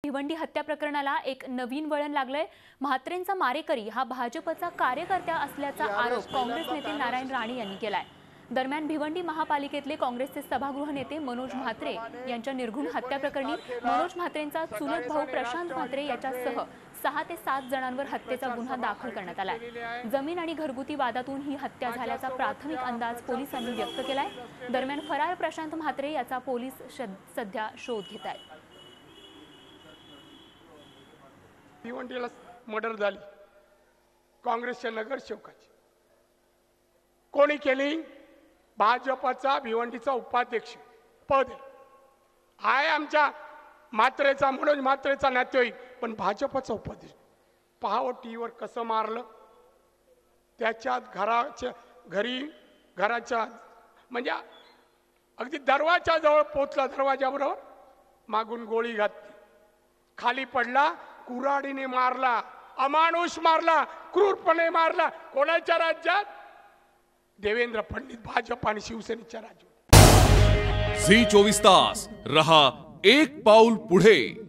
भिवंडी हत्या प्रकरणाला एक नवीन वळण लागलंय। म्हात्रेंचा मारेकरी हा भाजपचा कार्यकर्ता असल्याचा आरोप काँग्रेस नेते नारायण राणे यांनी केलाय। दरम्यान भिवंडी महापालिकेतले काँग्रेसचे सभागृह नेते मनोज म्हात्रे यांच्या निर्घुण हत्या प्रकरणी मनोज म्हात्रेंचा चुलत भाऊ प्रशांत म्हात्रे याच्यासह 6 ते 7 जणांवर हत्येचा गुन्हा दाखल करण्यात आलाय। जमीन आणि घरगुती वादातून ही हत्या झाल्याचा प्राथमिक अंदाज पोलिसांनी व्यक्त केलाय। दरम्यान फरार प्रशांत म्हात्रे याचा पोलीस सध्या शोध घेत आहेत। भिवंडीला मर्डर झाली काँग्रेसच्या नगरसेवकाची। कोणी केली? भाजपचा भिवंडीचा उपाध्यक्ष पद आहे आमच्या म्हात्रेचा, मनोज म्हात्रेचा नातेवाईक, पण भाजपचा उपाध्यक्ष। पाहावं टीव्हीवर कसं मारलं, त्याच्यात घराच्या म्हणजे अगदी दरवाजाजवळ पोचला, दरवाजाबरोबर मागून गोळी घातली, खाली पडला, कुऱ्हाडीने मारला, अमानुष मारला, क्रूरपणे मारला। कोणाच्या राज्यात? देवेंद्र फडणवीस भाजप आणि शिवसेनेच्या राज्यात। झी 24 तास रहा एक पाऊल पुढे।